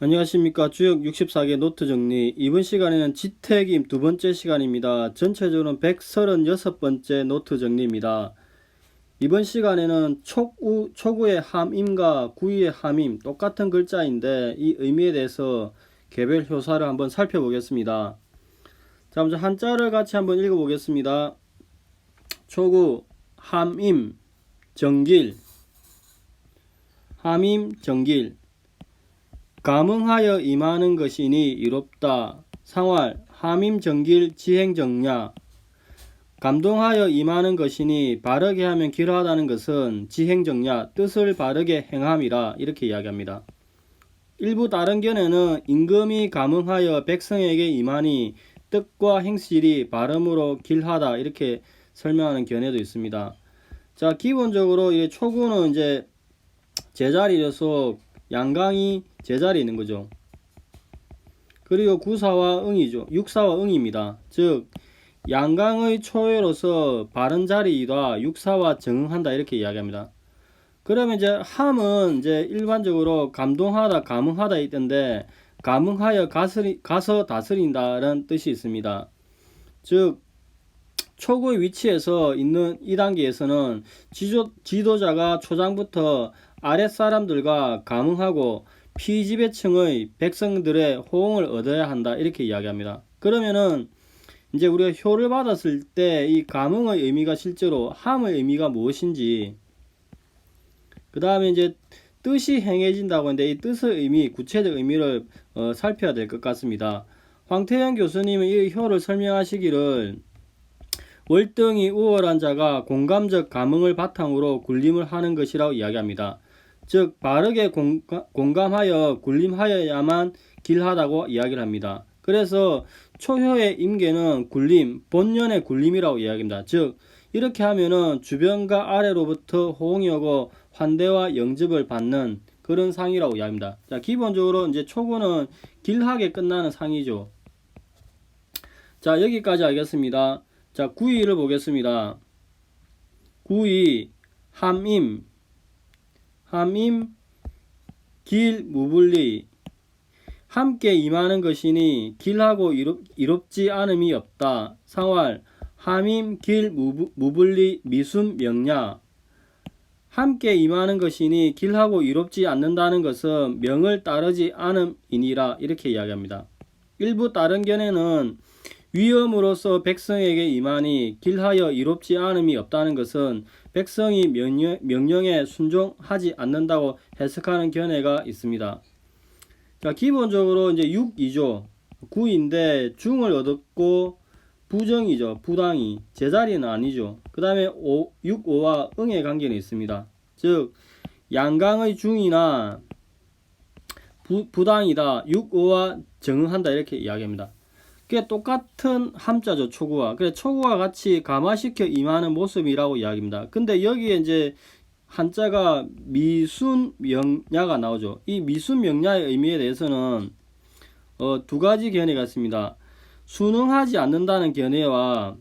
안녕하십니까. 주역 64개 노트 정리. 이번 시간에는 지택임 두 번째 시간입니다. 전체적으로는 136번째 노트 정리입니다. 이번 시간에는 초구의 함임과 구의의 함임 똑같은 글자인데 이 의미에 대해서 개별 효사를 한번 살펴보겠습니다. 자, 먼저 한자를 같이 한번 읽어보겠습니다. 초구, 함임, 정길. 함임, 정길. 감응하여 임하는 것이니 이롭다. 상활, 함임정길 지행정야. 감동하여 임하는 것이니 바르게 하면 기라하다는 것은 지행정야, 뜻을 바르게 행함이라 이렇게 이야기합니다. 일부 다른 견해는 임금이 감응하여 백성에게 임하니 뜻과 행실이 발음으로 길하다 이렇게 설명하는 견해도 있습니다. 자, 기본적으로 이 초구는 이제 제자리여서 양강이 제자리에 있는 거죠. 그리고 구사와 응이죠. 육사와 응입니다. 즉 양강의 초회로서 바른 자리이다. 육사와 정응한다 이렇게 이야기합니다. 그러면 이제 함은 이제 일반적으로 감동하다, 감응하다 있던데 감응하여 가서 다스린다는 뜻이 있습니다. 즉 초구의 위치에서 있는 이 단계에서는 지도자가 초장부터 아랫사람들과 감응하고 피지배층의 백성들의 호응을 얻어야 한다 이렇게 이야기합니다. 그러면은 이제 우리가 효를 받았을 때 이 감응의 의미가 실제로 함의 의미가 무엇인지, 그 다음에 이제 뜻이 행해진다고 하는데 이 뜻의 의미, 구체적 의미를 살펴야 될 것 같습니다. 황태영 교수님은 이 효를 설명하시기를 월등히 우월한 자가 공감적 감응을 바탕으로 군림을 하는 것이라고 이야기합니다. 즉 바르게 공감하여 군림하여야만 길하다고 이야기를 합니다. 그래서 초효의 임계는 군림, 본연의 군림이라고 이야기합니다. 즉 이렇게 하면은 주변과 아래로부터 호응이 오고 환대와 영접을 받는 그런 상이라고 이야기합니다. 자, 기본적으로 이제 초구는 길하게 끝나는 상이죠. 자, 여기까지 알겠습니다. 자, 구의를 보겠습니다. 구의, 함임, 길, 무불리. 함께 임하는 것이니 길하고 이롭지 않음이 없다. 상활, 함임, 길, 무불리, 미순, 명야. 함께 임하는 것이니 길하고 이롭지 않는다는 것은 명을 따르지 않음이니라 이렇게 이야기합니다. 일부 다른 견해는 위엄으로서 백성에게 임하니 길하여 이롭지 않음이 없다는 것은 백성이 명령에 순종하지 않는다고 해석하는 견해가 있습니다. 자, 기본적으로 이제 6이죠. 9인데 중을 얻었고 부정이죠. 부당이 제자리는 아니죠. 그 다음에 6, 5와 응의 관계는 있습니다. 즉 양강의 중이나 부당이다. 6, 5와 정응한다 이렇게 이야기합니다. 그게 똑같은 함자죠. 초구와. 그래 초구와 같이 감화시켜 임하는 모습이라고 이야기합니다. 근데 여기에 이제 한자가 미순명야가 나오죠. 이 미순명야의 의미에 대해서는 두 가지 견해가 있습니다. 순응하지 않는다는 견해와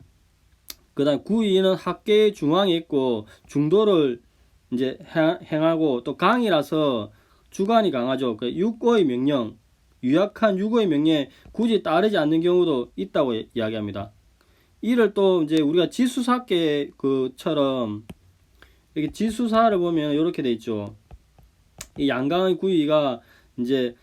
그 다음 구의는 학계의 중앙에 있고 중도를 이제 행하고 또 강이라서 주관이 강하죠. 그 육고의 명령, 유약한 육의 명령에 굳이 따르지 않는 경우도 있다고 이야기합니다. 이를 또 이제 우리가 지수사계 그처럼 이렇게 지수사를 보면 이렇게 돼 있죠. 이 양강의 구의가 이제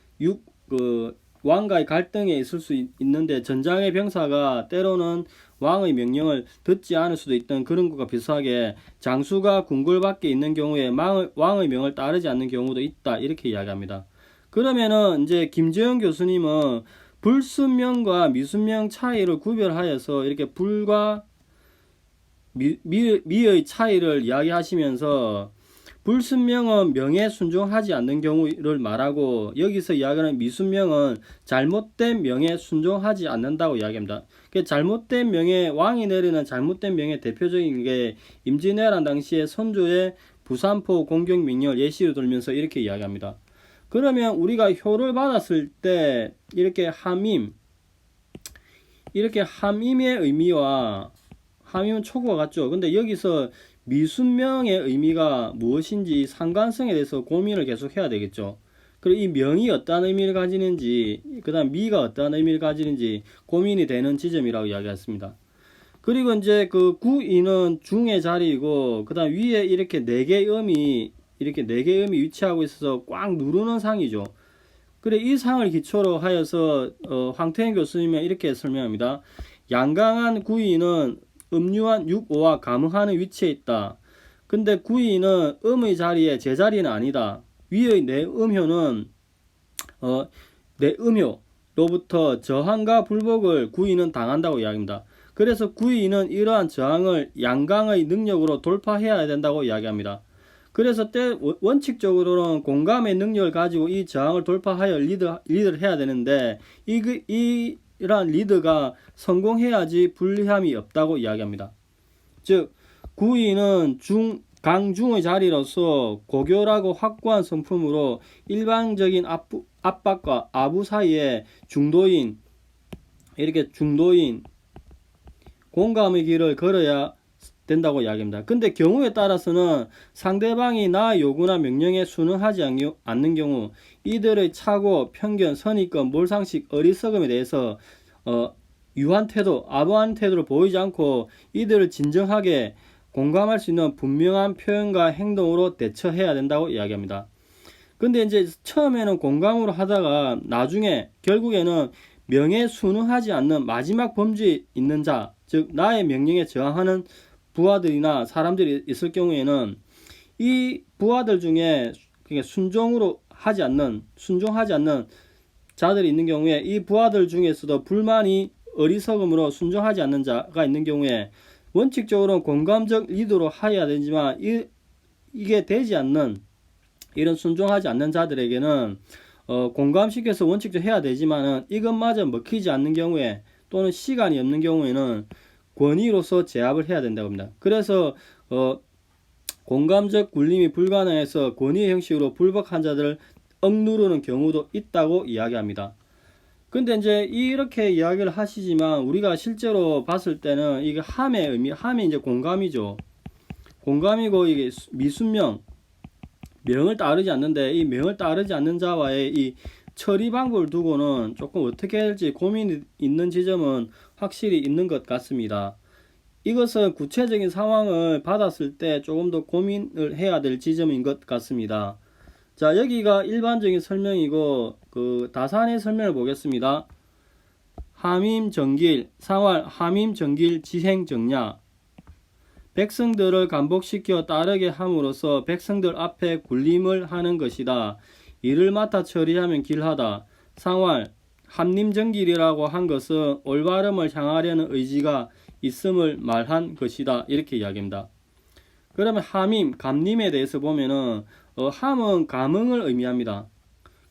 왕과의 갈등에 있을 수 있는데 전장의 병사가 때로는 왕의 명령을 듣지 않을 수도 있던 그런 것과 비슷하게 장수가 궁궐 밖에 있는 경우에 왕의 명을 따르지 않는 경우도 있다 이렇게 이야기합니다. 그러면은 이제 김재현 교수님은 불순명과 미순명 차이를 구별하여서 이렇게 불과 미의 차이를 이야기하시면서 불순명은 명에 순종하지 않는 경우를 말하고 여기서 이야기하는 미순명은 잘못된 명에 순종하지 않는다고 이야기합니다. 잘못된 명에 왕이 내리는 잘못된 명의 대표적인 게 임진왜란 당시에 선조의 부산포 공격 명령을 예시로 들면서 이렇게 이야기합니다. 그러면 우리가 효를 받았을 때 이렇게 함임의 의미와 함임은 초구와 같죠. 근데 여기서 미순명의 의미가 무엇인지 상관성에 대해서 고민을 계속 해야 되겠죠. 그리고 이 명이 어떤 의미를 가지는지, 그 다음 미가 어떤 의미를 가지는지 고민이 되는 지점이라고 이야기했습니다. 그리고 이제 그 구이는 중의 자리이고, 그 다음 위에 이렇게 네 개의 음이 위치하고 있어서 꽉 누르는 상이죠. 그래, 이 상을 기초로 하여서 황태현 교수님은 이렇게 설명합니다. 양강한 구이는 음유한 6오와 감응하는 위치에 있다. 근데 구이는 음의 자리에 제자리는 아니다. 위의 네 음효는 네 음효로부터 저항과 불복을 구이는 당한다고 이야기합니다. 그래서 구이는 이러한 저항을 양강의 능력으로 돌파해야 된다고 이야기합니다. 그래서 원칙적으로는 공감의 능력을 가지고 이 저항을 돌파하여 리드를 해야 되는데 이러한 리드가 성공해야지 불리함이 없다고 이야기합니다. 즉 구이는 강중의 자리로서 고교라고 확고한 성품으로 일반적인 압박과 아부 사이에 중도인 공감의 길을 걸어야 된다고 이야기합니다. 근데 경우에 따라서는 상대방이 나의 요구나 명령에 순응하지 않는 경우 이들의 착오, 편견, 선입견, 몰상식, 어리석음에 대해서 유한 태도, 아부한 태도를 보이지 않고 이들을 진정하게 공감할 수 있는 분명한 표현과 행동으로 대처해야 된다고 이야기합니다. 근데 이제 처음에는 공감으로 하다가 나중에 결국에는 명에 순응하지 않는 마지막 범주에 있는 자, 즉 나의 명령에 저항하는 부하들이나 사람들이 있을 경우에는 이 부하들 중에 순종하지 않는 자들이 있는 경우에 이 부하들 중에서도 불만이 어리석음으로 순종하지 않는 자가 있는 경우에 원칙적으로 공감적 리더로 하여야 되지만 이게 되지 않는 이런 순종하지 않는 자들에게는 공감시켜서 원칙적으로 해야 되지만은 이것마저 먹히지 않는 경우에 또는 시간이 없는 경우에는 권위로서 제압을 해야 된다고 합니다. 그래서 공감적 굴림이 불가능해서 권위의 형식으로 불복한 자들을 억누르는 경우도 있다고 이야기합니다. 근데 이제 이렇게 이야기를 하시지만 우리가 실제로 봤을 때는 이게 함이 이제 공감이죠. 공감이고 이게 미순명, 명을 따르지 않는데 이 명을 따르지 않는 자와의 이 처리 방법을 두고는 조금 어떻게 해야 할지 고민이 있는 지점은 확실히 있는 것 같습니다. 이것은 구체적인 상황을 받았을 때 조금 더 고민을 해야 될 지점인 것 같습니다. 자, 여기가 일반적인 설명이고 그 다산의 설명을 보겠습니다. 함임정길, 상활 함임정길 지행정야. 백성들을 감복시켜 따르게 함으로써 백성들 앞에 굴림을 하는 것이다. 이를 맡아 처리하면 길하다. 상활 함림정길이라고 한 것은 올바름을 향하려는 의지가 있음을 말한 것이다. 이렇게 이야기합니다. 그러면 함임, 감림에 대해서 보면은 함은 감응을 의미합니다.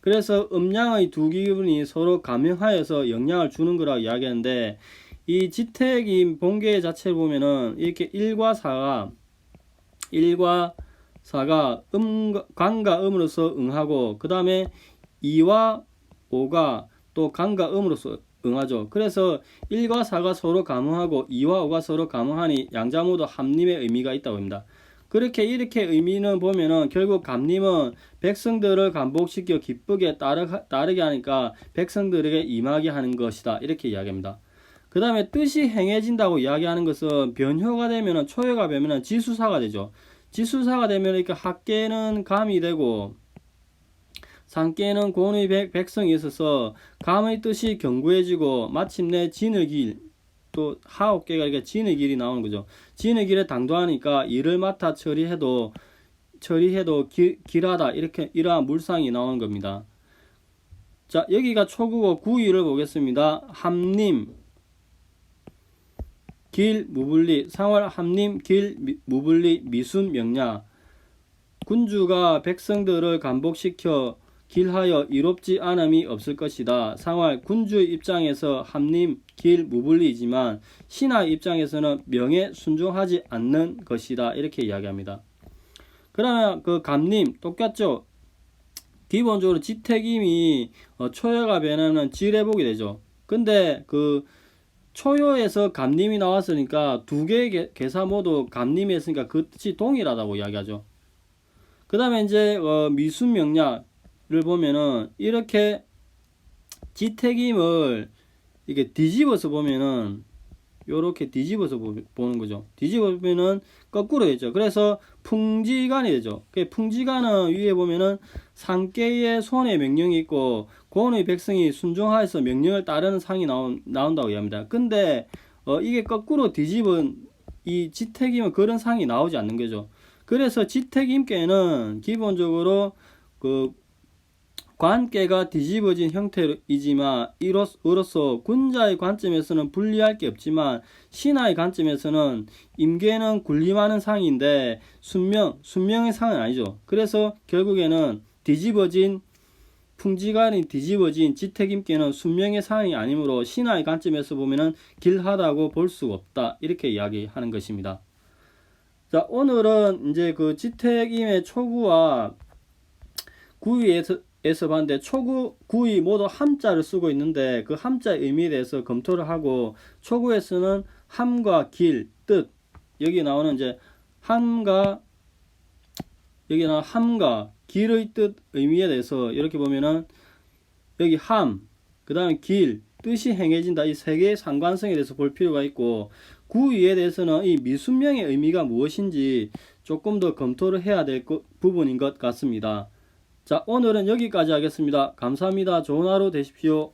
그래서 음양의 두 기분이 서로 감응하여서 영향을 주는 거라고 이야기하는데 이 지택인 본계 자체를 보면은 이렇게 1과 4가 간과 음으로서 응하고 그 다음에 2와 5가 또 간과 음으로서 응하죠. 그래서 1과 4가 서로 감응하고 2와 5가 서로 감응하니 양자 모두 함림의 의미가 있다고 합니다. 이렇게 의미는 보면은 결국 감림은 백성들을 감복시켜 기쁘게 따르게 하니까 백성들에게 임하게 하는 것이다. 이렇게 이야기합니다. 그 다음에 뜻이 행해진다고 이야기하는 것은 변효가 되면은 초효가 되면은 지수사가 되죠. 지수사가 되면 이렇게 학계는 감이 되고 상계는 곤의 백성이 있어서 감의 뜻이 견고해지고 마침내 진의 길, 또 하옥계가 이렇게 진의 길이 나오는 거죠. 진의 길에 당도하니까 일을 맡아 처리해도 길하다, 이러한 물상이 나오는 겁니다. 자, 여기가 초국어 구의를 보겠습니다. 함림 길 무불리, 상활 함림 길 무불리 미순 명야. 군주가 백성들을 감복시켜 길하여 이롭지 않음이 없을 것이다. 상활 군주의 입장에서 함림 길 무불리이지만 신하의 입장에서는 명에 순종하지 않는 것이다. 이렇게 이야기합니다. 그러면 그 감림 똑같죠. 기본적으로 지택임이 초효가 변하는 질해복이 되죠. 근데 그 초효에서 감림이 나왔으니까 두 개의 개사 모두 감림이 했으니까 그 뜻이 동일하다고 이야기하죠. 그 다음에 이제 미순명야를 보면은 이렇게 지택임을 이게 뒤집어서 보면은 요렇게 뒤집어서 보는 거죠. 뒤집어 보면은 거꾸로 되죠. 그래서 풍지간이 되죠. 풍지간은 위에 보면은 상계의 손의 명령이 있고 고원의 백성이 순종하여서 명령을 따르는 상이 나온다고 이야기합니다. 근데 이게 거꾸로 뒤집은 이 지택임은 그런 상이 나오지 않는 거죠. 그래서 지택임께는 기본적으로 그 관계가 뒤집어진 형태이지만 이로써 군자의 관점에서는 불리할 게 없지만 신하의 관점에서는 임계는 군림하는 상인데 순명의 상은 아니죠. 그래서 결국에는 풍지간이 뒤집어진 지택임계는 순명의 상이 아니므로 신하의 관점에서 보면은 길하다고 볼 수가 없다. 이렇게 이야기하는 것입니다. 자, 오늘은 이제 그 지택임의 초구와 구위에서 봤는데 초구, 구위 모두 함자를 쓰고 있는데 그 함자의 의미에 대해서 검토를 하고 초구에서는 함과 길, 뜻 여기 나오는 이제 함과 길의 뜻 의미에 대해서 이렇게 보면은 여기 함, 그 다음에 길, 뜻이 행해진다 이 세 개의 상관성에 대해서 볼 필요가 있고 구위에 대해서는 이 미순명의 의미가 무엇인지 조금 더 검토를 해야 될 부분인 것 같습니다. 자, 오늘은 여기까지 하겠습니다. 감사합니다. 좋은 하루 되십시오.